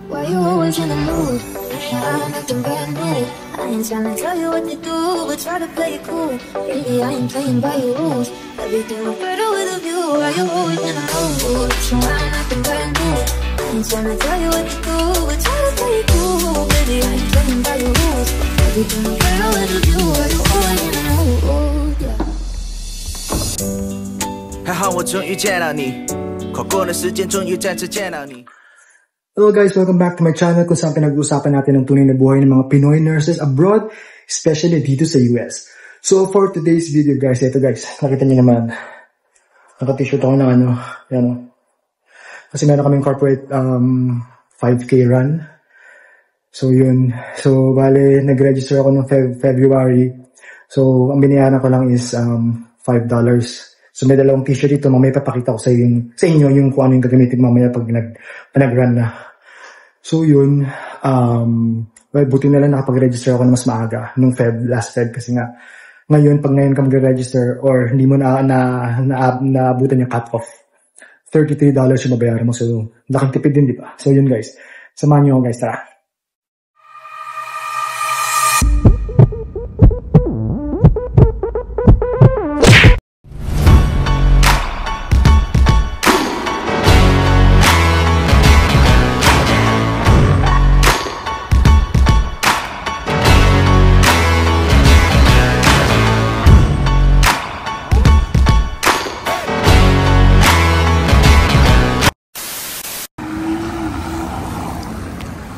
Why you always in the mood? I'm acting brand new. I ain't trying to tell you what to do, but try to play it cool. Baby, I ain't playing by your rules. Everything look better with a view. Why you always in the mood? I'm acting brand new. I ain't trying to tell you what to do, but try to play it cool. Baby, I ain't playing by your rules. Everything look better with a view. Why you always in the mood? Yeah. 还好我终于见到你，跨过了时间，终于再次见到你。 Hello guys, welcome back to my channel kung saan pinag-uusapan natin ang tunay na buhay ng mga Pinoy nurses abroad, especially dito sa US. So for today's video guys, ito guys, nakita niyo naman, naka-t-shirt ako ng ano, yan o. Kasi meron kaming corporate 5K run. So yun, so bale, nag-register ako noong February. So ang binayaran ko lang is $5. So may dalawang t-shirt dito, mamaya papakita ko sa inyo yung kung ano yung gagamitin mamaya pag nag-run na. So yun, well, buti na lang nakapag-register ako na mas maaga nung last Feb kasi nga ngayon pag ngayon ka mag-register or hindi mo naabutan yung cut-off, $33 yung mabayaran mo. So laking tipid din, di ba? So yun guys, samahan nyo ako guys, tara.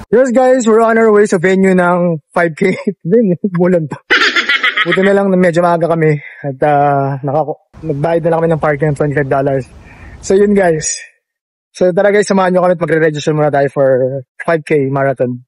Yes guys, we're on our way sa venue ng 5K. Bulan pa. Buti na lang na medyo maaga kami at nagbayad na lang kami ng parking ng $25. So yun guys. So tara guys, samahan nyo kami at magre-register muna tayo for 5K marathon.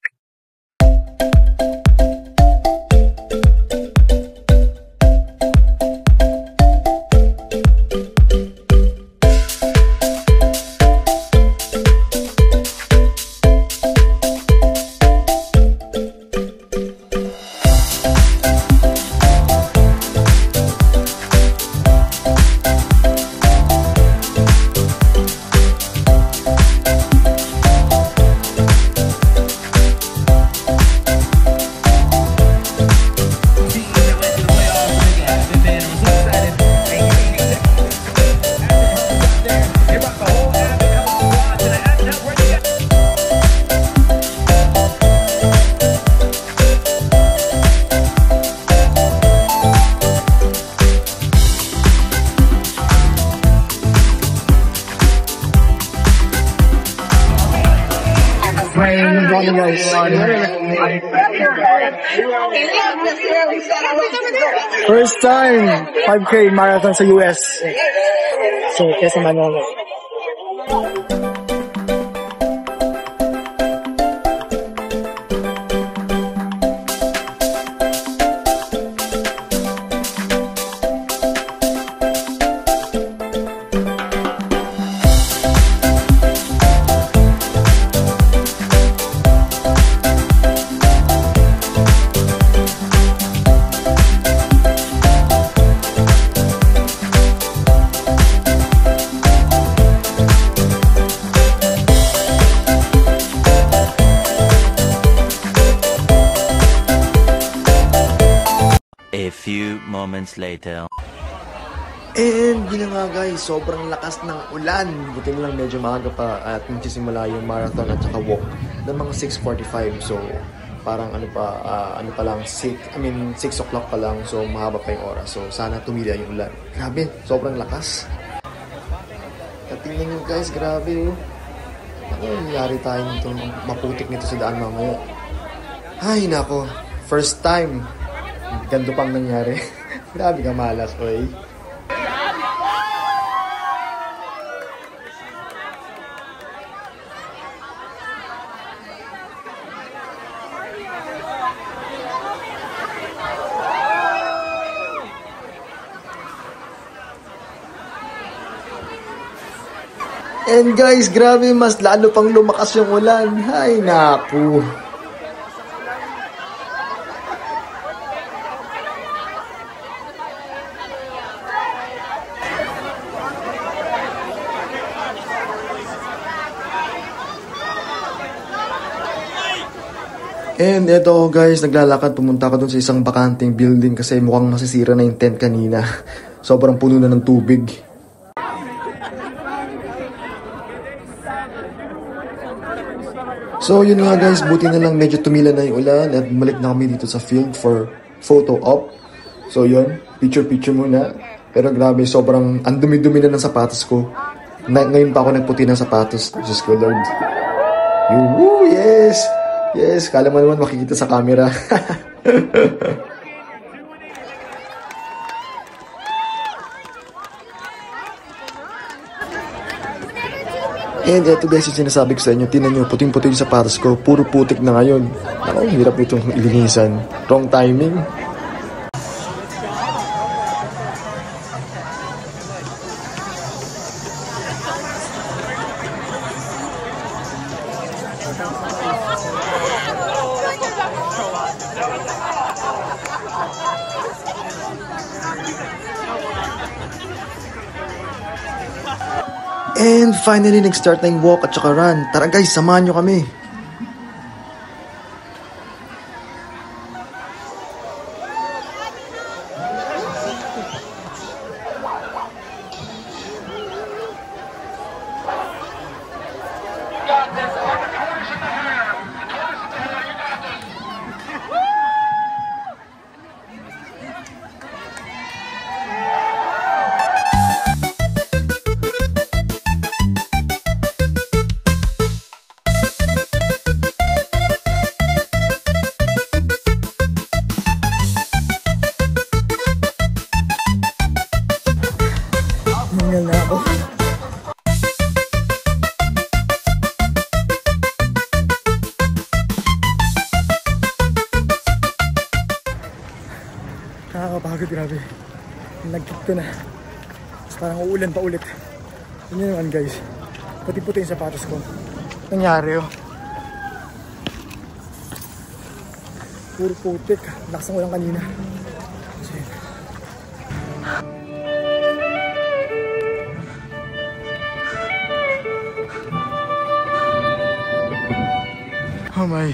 First time 5K marathon sa US. So, kasi naman A few moments later. And yun na nga guys, sobrang lakas ng ulan. Buti na lang medyo maaga pa at magsisimula yung marathon at saka walk ng mga 6:45. So parang ano pa lang 6 o'clock pa lang. So mahaba pa yung oras. So sana tumila yung ulan. Grabe, sobrang lakas. At tingnan nyo guys, grabe oh. Ano nangyari tayo nito, maputik nito sa daan mamaya. Ay nako, first time. Ganto pang nangyari. Grabe ka malas, oy. And guys, grabe, mas lalo pang lumakas yung ulan. Ay naku. And eto guys, naglalakad, pumunta ako dun sa isang bakanting building kasi mukhang masisira na yung tent kanina. Sobrang puno na ng tubig. So yun nga guys, buti na lang medyo tumila na yung ulan at bumalik na kami dito sa field for photo op. So yun, picture muna. Pero grabe, sobrang andumi-dumi na ng sapatos ko. Ngayon pa ako nagputi ng sapatos. Diyos ko Lord. Woo, yes! Yes, kala mo naman makikita sa camera. And eto guys, yung sinasabi ko sa inyo, tinan nyo, puting-puting yung sapatos ko, puro putik na ngayon. Ako, hirap itong ilinisan. Wrong timing. And finally, nag-start na yung walk at saka run. Tara guys, samahan nyo kami. Nangal na ako. Nakakapagod, grabe. Nag-kick ko na. Tapos parang uulan pa ulit. Yun yun naman guys. Puti-puti yung sapatos ko. Nangyari oh. Puro putik. Lakas ng ulan kanina. So, yun. Oh my.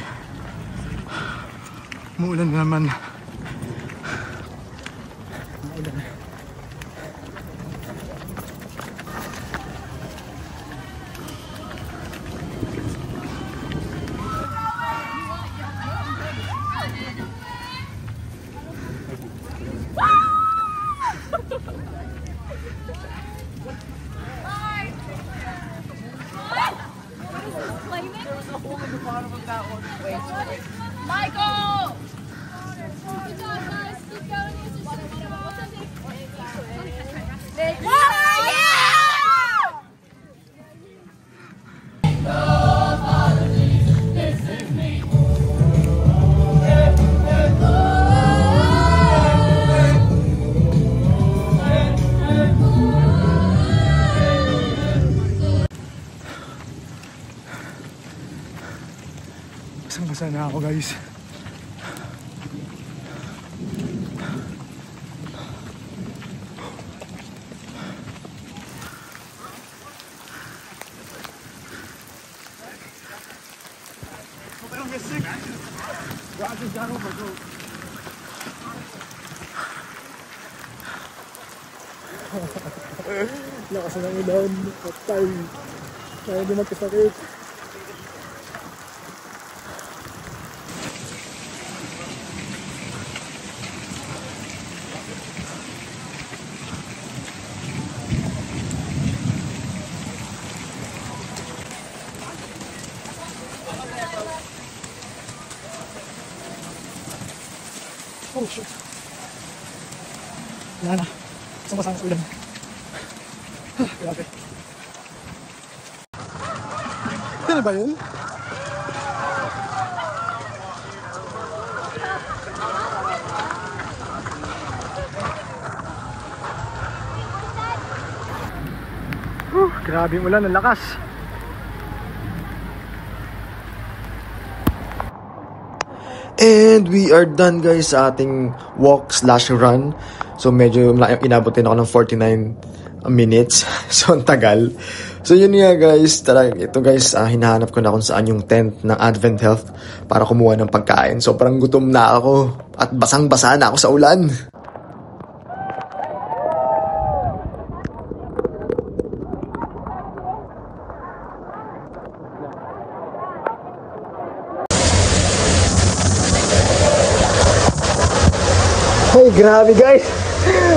Muulan na naman. Muulan. Michael! Good job, guys. Keep going. Basang-basa na ako guys. Lakas ng ulan, patay. Kaya di magkasakit. Oh shit. Wala na. Basang-basa sa ulan. Grabe. Ano ba yun? Grabe yung ulan, ang lakas. And we are done guys sa ating walk/run. So medyo inabot din ako ng 49 minutes. So ang tagal. So yun nga guys, ito guys, hinahanap ko na kung saan yung tent ng Advent Health para kumuha ng pagkain. Sobrang gutom na ako at basang-basa na ako sa ulan. Hey, grabe guys!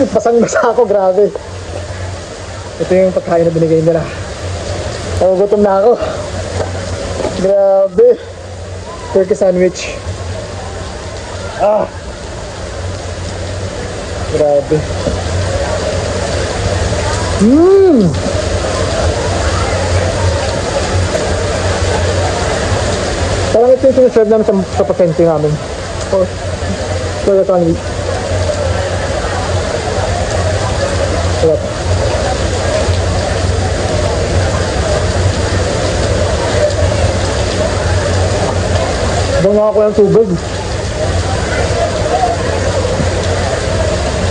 Basang-basa ako, grabe. Ito yung pagkain na binigay nila. Gutom na ako. Grabe. Turkey sandwich. Grabe. Parang ito yung sinaserve namin sa pasyente namin. Turkey sandwich. Sarap. Banga ako ng tubig.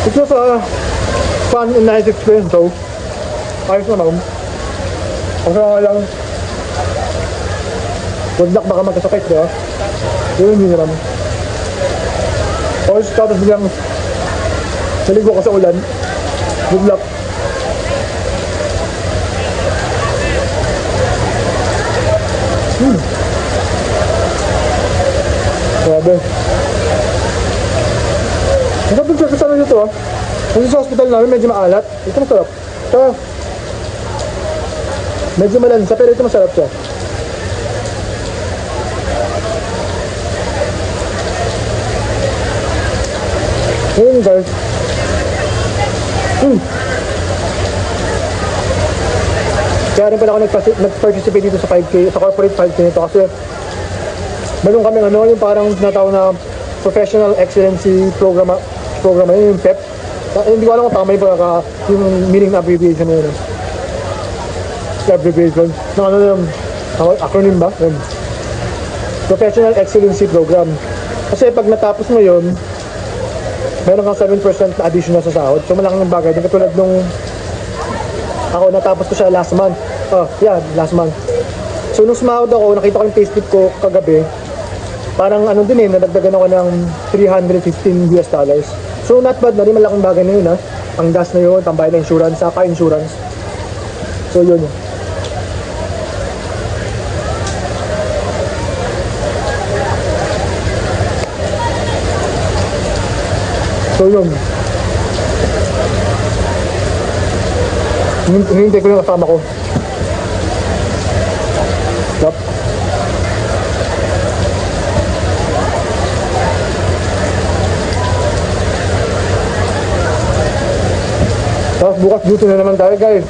It was a fun and nice experience though. Ayos naman. Ang sarang lang. Good luck baka magkasakit, diba? Yun yun naman. Ayos tapos bilang naligo ka sa ulan. Good luck. Grabe. Masarap yung turkey sandwich ito Kasi sa hospital namin medyo maalat. Ito masarap. Tsaka medyo malansa pero ito masarap siya. Ayun guys. Kaya rin pala ako nag-participate dito sa 5K, sa corporate 5K nito kasi meron kami yung parang tinatawag na Professional Excellency Program yun, yung PEP. Hindi ko alam kung tama yung meaning na abbreviation na yun. Abbreviation. Yung acronym ba? Yun. Professional Excellency Program. Kasi pag natapos mo yun, meron kang 7% na additional sa sahod. So malaking bagay. Di katulad nung ako natapos ko siya last month. Last month. So nung sumahod ako, nakita ko yung payslip ko kagabi. Parang nadagdagan ako ng $315. So not bad na rin, malaking bagay na yun Ang gas na yun, tambayan na insurance, saka insurance. So yun. Hinihintay ko yung kasama ko. Stop. Tapos bukas duty na naman tayo guys.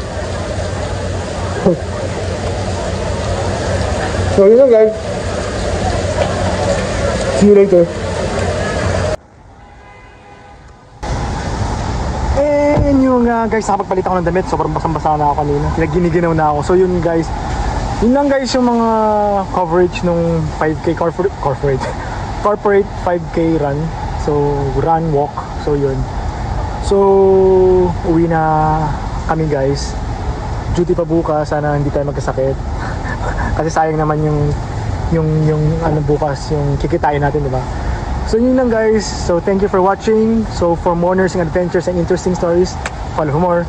So yun lang guys. See you later. And yung guys, nakapagpalit ako ng damit. Sobrang basang-basa na ako kanina. Giniginaw na ako. So yun guys. Yun lang guys yung mga coverage nung 5K corporate 5K run. So run, walk. So yun. So uwi na kami guys. Duty pa bukas. Sana hindi tayo magkasakit. Kasi sayang naman yung bukas, yung kikitain natin, diba? So yun lang guys. So thank you for watching. So for more nursing adventures and interesting stories, follow more.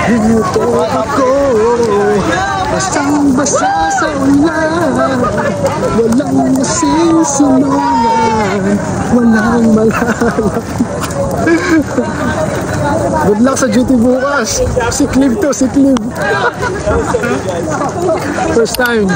Dito ako, basang-basa sa ulan, walang masisunungan, walang malala. Good luck sa duty bukas. Sick leave to, sick leave. First time.